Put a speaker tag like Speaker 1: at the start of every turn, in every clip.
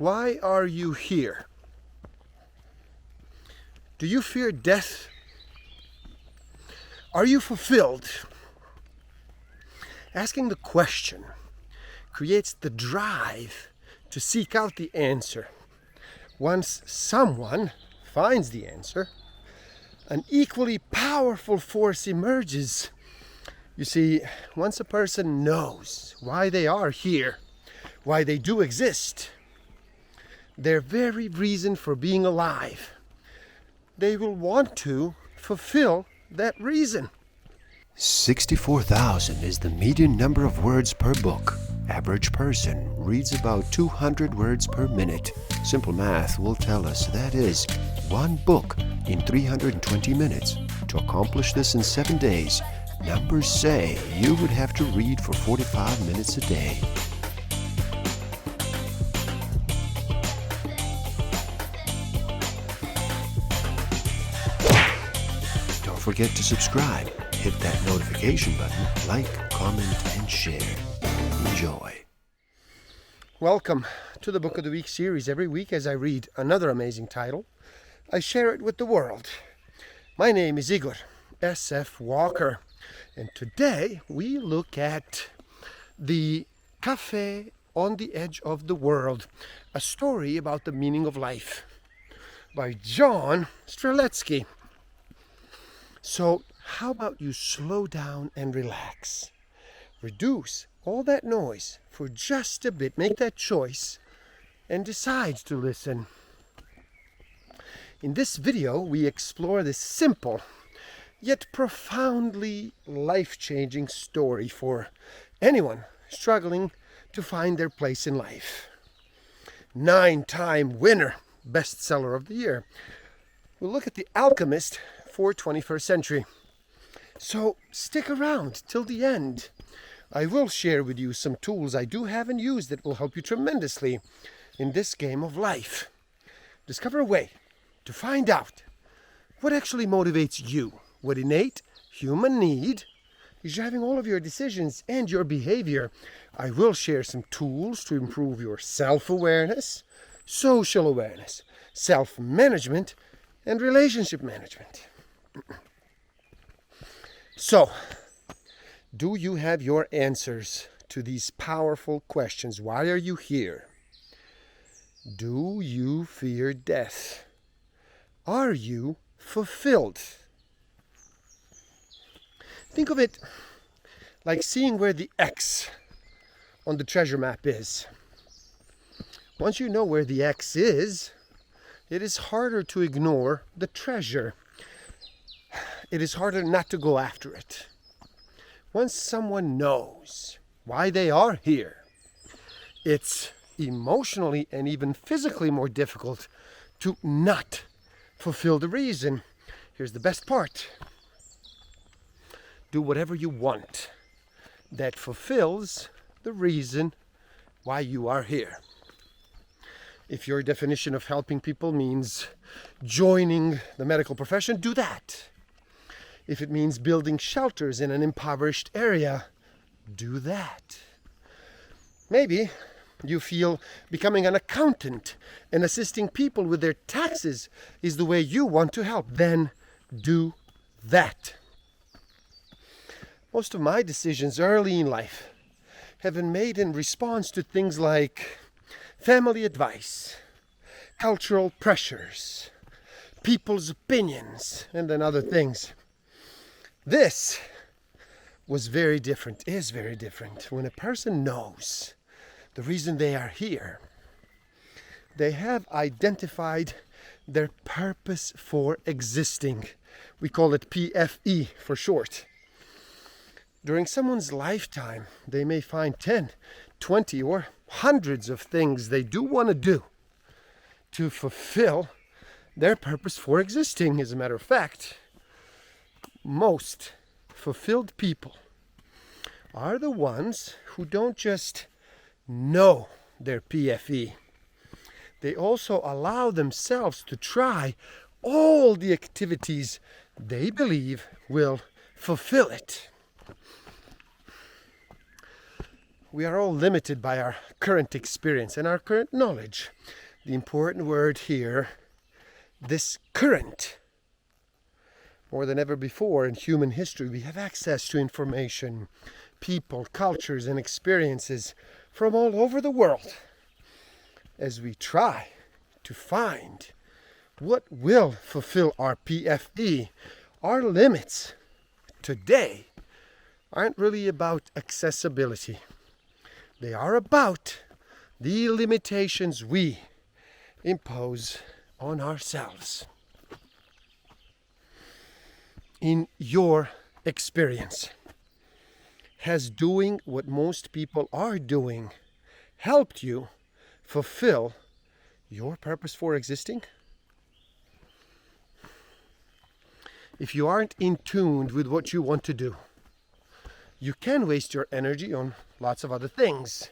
Speaker 1: Why are you here? Do you fear death? Are you fulfilled? Asking the question creates the drive to seek out the answer. Once someone finds the answer, an equally powerful force emerges. You see, once a person knows why they are here, why they do exist, their very reason for being alive, they will want to fulfill that reason.
Speaker 2: 64,000 is the median number of words per book. Average person reads about 200 words per minute. Simple math will tell us that is one book in 320 minutes. To accomplish this in 7 days, numbers say you would have to read for 45 minutes a day. Don't forget to subscribe. Hit that notification button, like, comment, and share. Enjoy.
Speaker 1: Welcome to the Book of the Week series. Every week as I read another amazing title, I share it with the world. My name is Igor S.F. Walker, and today we look at The Cafe on the Edge of the World, a story about the meaning of life by John Strelecky. So how about you slow down and relax? Reduce all that noise for just a bit. Make that choice and decide to listen. In this video, we explore this simple yet profoundly life-changing story for anyone struggling to find their place in life. 9-time winner, bestseller of the year. We'll look at The Alchemist for 21st century. So stick around till the end. I will share with you some tools I do have and use that will help you tremendously in this game of life. Discover a way to find out what actually motivates you, what innate human need is driving all of your decisions and your behavior. I will share some tools to improve your self-awareness, social awareness, self-management, and relationship management. So, do you have your answers to these powerful questions? Why are you here? Do you fear death? Are you fulfilled? Think of it like seeing where the X on the treasure map is. Once you know where the X is, it is harder to ignore the treasure. It is harder not to go after it. Once someone knows why they are here, it's emotionally and even physically more difficult to not fulfill the reason. Here's the best part. Do whatever you want that fulfills the reason why you are here. If your definition of helping people means joining the medical profession, do that. If it means building shelters in an impoverished area, do that. Maybe you feel becoming an accountant and assisting people with their taxes is the way you want to help. Then do that. Most of my decisions early in life have been made in response to things like family advice, cultural pressures, people's opinions, and then other things. This was very different, is very different. When a person knows the reason they are here, they have identified their purpose for existing. We call it PFE for short. During someone's lifetime, they may find 10, 20, or hundreds of things they do want to do to fulfill their purpose for existing. As a matter of fact, most fulfilled people are the ones who don't just know their PFE. They also allow themselves to try all the activities they believe will fulfill it. We are all limited by our current experience and our current knowledge. The important word here, this current. More than ever before in human history, we have access to information, people, cultures, and experiences from all over the world as we try to find what will fulfill our PFE. Our limits today aren't really about accessibility. They are about the limitations we impose on ourselves. In your experience, has doing what most people are doing helped you fulfill your purpose for existing? If you aren't in tune with what you want to do, you can waste your energy on lots of other things.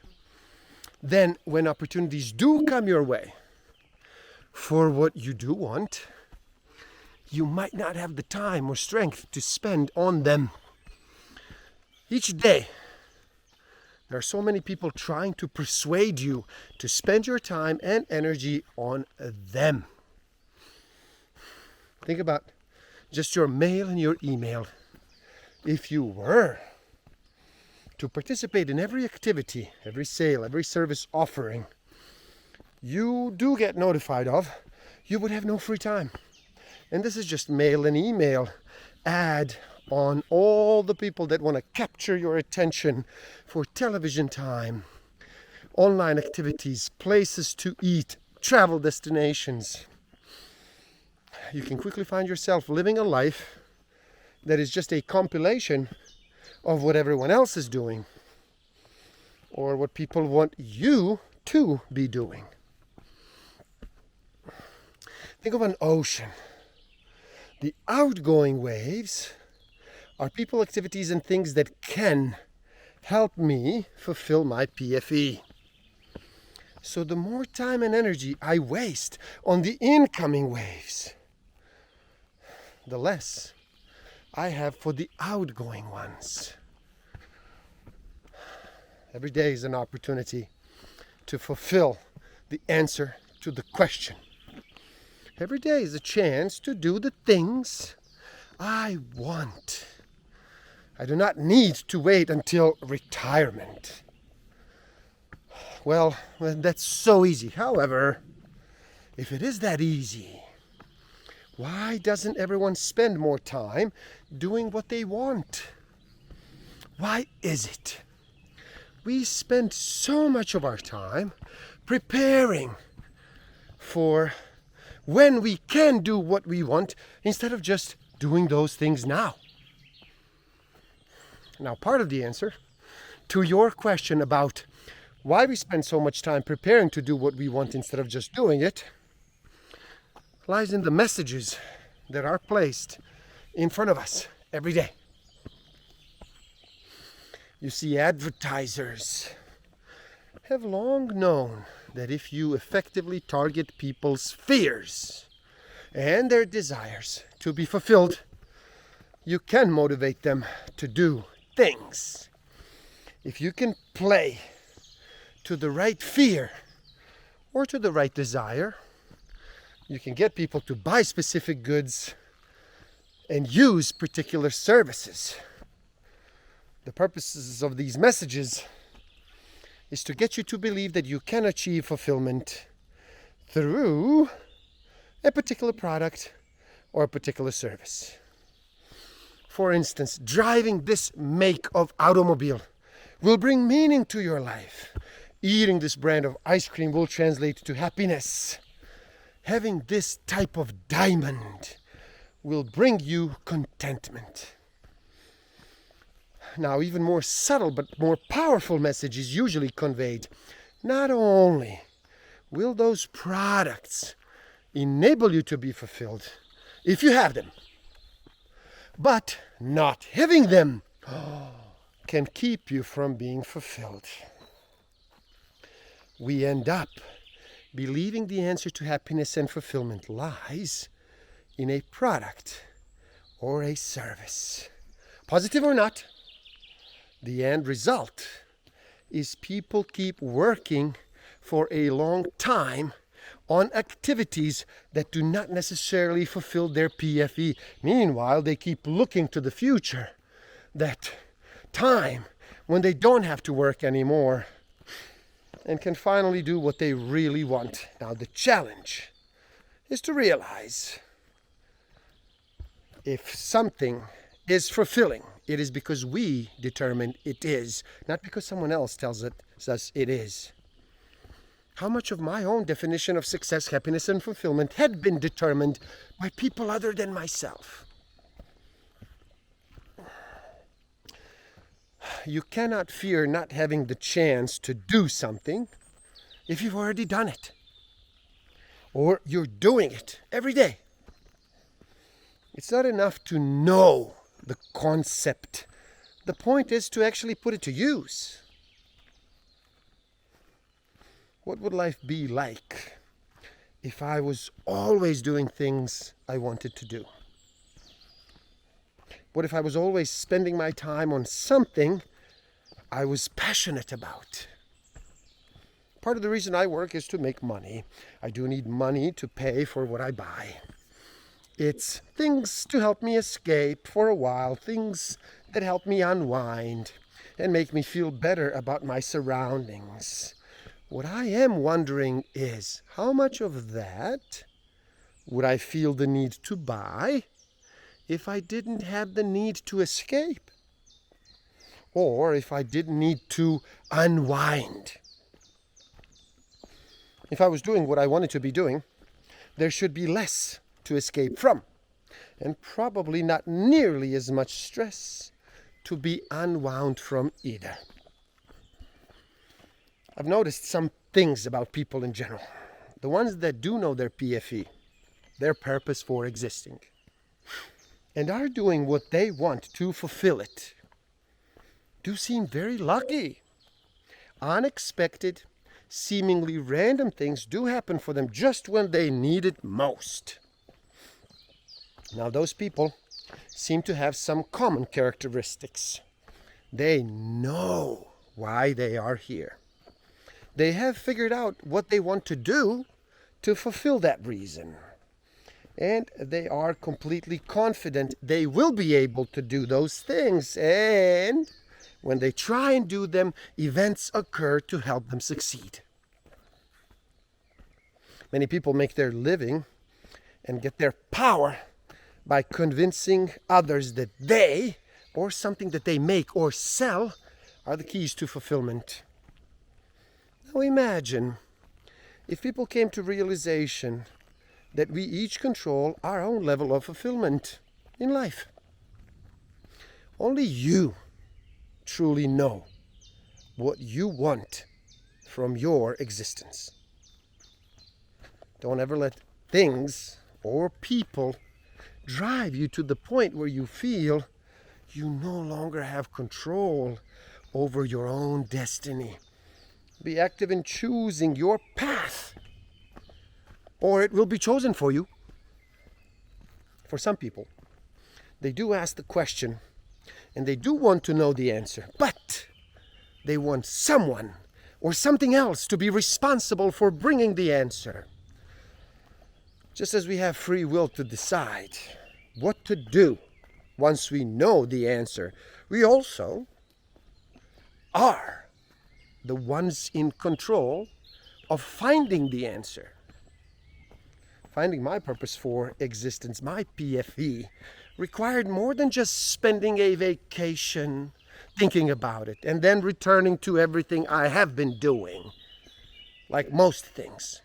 Speaker 1: Then, when opportunities do come your way for what you do want, you might not have the time or strength to spend on them. Each day, there are so many people trying to persuade you to spend your time and energy on them. Think about just your mail and your email. If you were to participate in every activity, every sale, every service offering you do get notified of, you would have no free time. And this is just mail and email. Add on all the people that want to capture your attention for television time, online activities, places to eat, travel destinations. You can quickly find yourself living a life that is just a compilation of what everyone else is doing or what people want you to be doing. Think of an ocean. The outgoing waves are people, activities, and things that can help me fulfill my PFE. So the more time and energy I waste on the incoming waves, the less I have for the outgoing ones. Every day is an opportunity to fulfill the answer to the question. Every day is a chance to do the things I want. I do not need to wait until retirement. Well, that's so easy. However, if it is that easy, why doesn't everyone spend more time doing what they want? Why is it we spend so much of our time preparing for when we can do what we want instead of just doing those things now? Now, part of the answer to your question about why we spend so much time preparing to do what we want instead of just doing it lies in the messages that are placed in front of us every day. You see, advertisers have long known that if you effectively target people's fears and their desires to be fulfilled, you can motivate them to do things. If you can play to the right fear or to the right desire, you can get people to buy specific goods and use particular services. The purposes of these messages is to get you to believe that you can achieve fulfillment through a particular product or a particular service. For instance, driving this make of automobile will bring meaning to your life. Eating this brand of ice cream will translate to happiness. Having this type of diamond will bring you contentment. Now, even more subtle but more powerful message is usually conveyed. Not only will those products enable you to be fulfilled if you have them, but not having them can keep you from being fulfilled. We end up believing the answer to happiness and fulfillment lies in a product or a service. Positive or not, the end result is people keep working for a long time on activities that do not necessarily fulfill their PFE. Meanwhile, they keep looking to the future, that time when they don't have to work anymore and can finally do what they really want. Now, the challenge is to realize if something is fulfilling, it is because we determined it is, not because someone else tells us it is. How much of my own definition of success, happiness, and fulfillment had been determined by people other than myself? You cannot fear not having the chance to do something if you've already done it, or you're doing it every day. It's not enough to know the concept. The point is to actually put it to use. What would life be like if I was always doing things I wanted to do? What if I was always spending my time on something I was passionate about? Part of the reason I work is to make money. I do need money to pay for what I buy. It's things to help me escape for a while, things that help me unwind and make me feel better about my surroundings. What I am wondering is, how much of that would I feel the need to buy if I didn't have the need to escape? Or if I didn't need to unwind? If I was doing what I wanted to be doing, there should be less to escape from, and probably not nearly as much stress to be unwound from either. I've noticed some things about people in general. The ones that do know their PFE, their purpose for existing, and are doing what they want to fulfill it, do seem very lucky. Unexpected, seemingly random things do happen for them just when they need it most. Now, those people seem to have some common characteristics. They know why they are here. They have figured out what they want to do to fulfill that reason. And they are completely confident they will be able to do those things. And when they try and do them, events occur to help them succeed. Many people make their living and get their power by convincing others that they, or something that they make or sell, are the keys to fulfillment. Now imagine if people came to realization that we each control our own level of fulfillment in life. Only you truly know what you want from your existence. Don't ever let things or people drive you to the point where you feel you no longer have control over your own destiny. Be active in choosing your path, or it will be chosen for you. For some people, they do ask the question, and they do want to know the answer, but they want someone or something else to be responsible for bringing the answer. Just as we have free will to decide what to do once we know the answer, we also are the ones in control of finding the answer. Finding my purpose for existence, my PFE, required more than just spending a vacation, thinking about it, and then returning to everything I have been doing. Like most things,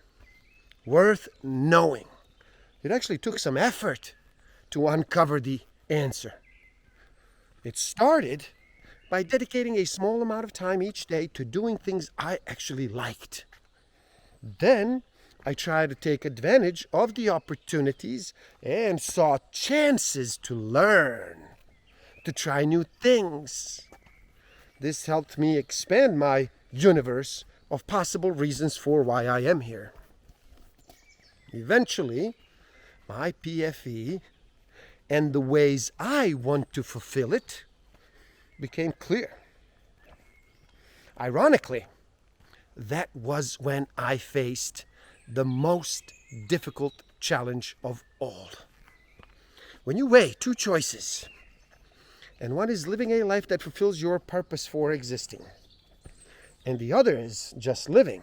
Speaker 1: worth knowing. It actually took some effort to uncover the answer. It started by dedicating a small amount of time each day to doing things I actually liked. Then I tried to take advantage of the opportunities and saw chances to learn, to try new things. This helped me expand my universe of possible reasons for why I am here. Eventually, my PFE and the ways I want to fulfill it became clear. Ironically, that was when I faced the most difficult challenge of all. When you weigh two choices, and one is living a life that fulfills your purpose for existing, and the other is just living,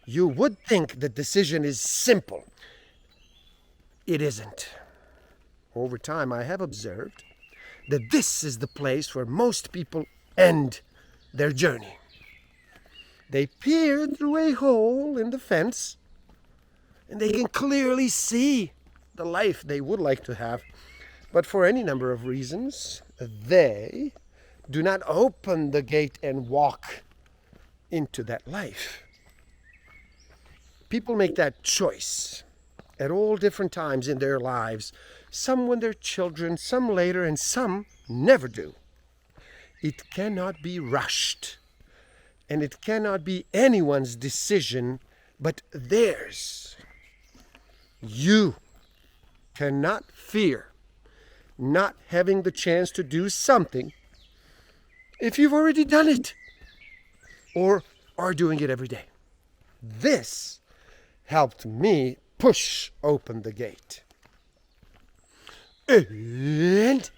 Speaker 1: you would think the decision is simple. It isn't. Over time, I have observed that this is the place where most people end their journey. They peer through a hole in the fence, and they can clearly see the life they would like to have. But for any number of reasons, they do not open the gate and walk into that life. People make that choice at all different times in their lives. Some when they're children, some later, and some never do. It cannot be rushed, and it cannot be anyone's decision but theirs. You cannot fear not having the chance to do something if you've already done it or are doing it every day. This helped me push open the gate. And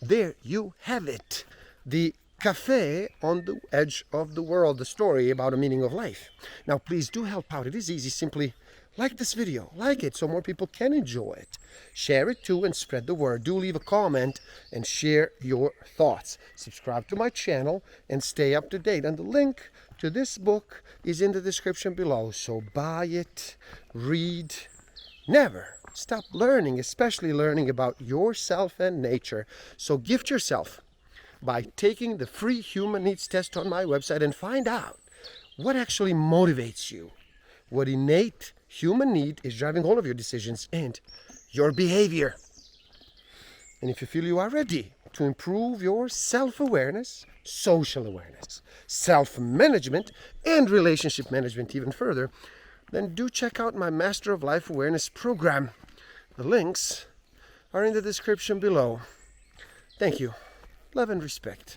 Speaker 1: there you have it. The Cafe on the Edge of the World, the story about a meaning of life. Now, please do help out. It is easy. Simply like this video. Like it so more people can enjoy it. Share it too and spread the word. Do leave a comment and share your thoughts. Subscribe to my channel and stay up to date. And the link to this book is in the description below. So buy it, read. Never stop learning, especially learning about yourself and nature. So gift yourself by taking the free human needs test on my website and find out what actually motivates you, what innate human need is driving all of your decisions and your behavior. And if you feel you are ready to improve your self-awareness, social awareness, self-management, and relationship management even further, then do check out my Master of Life Awareness program. The links are in the description below. Thank you. Love and respect.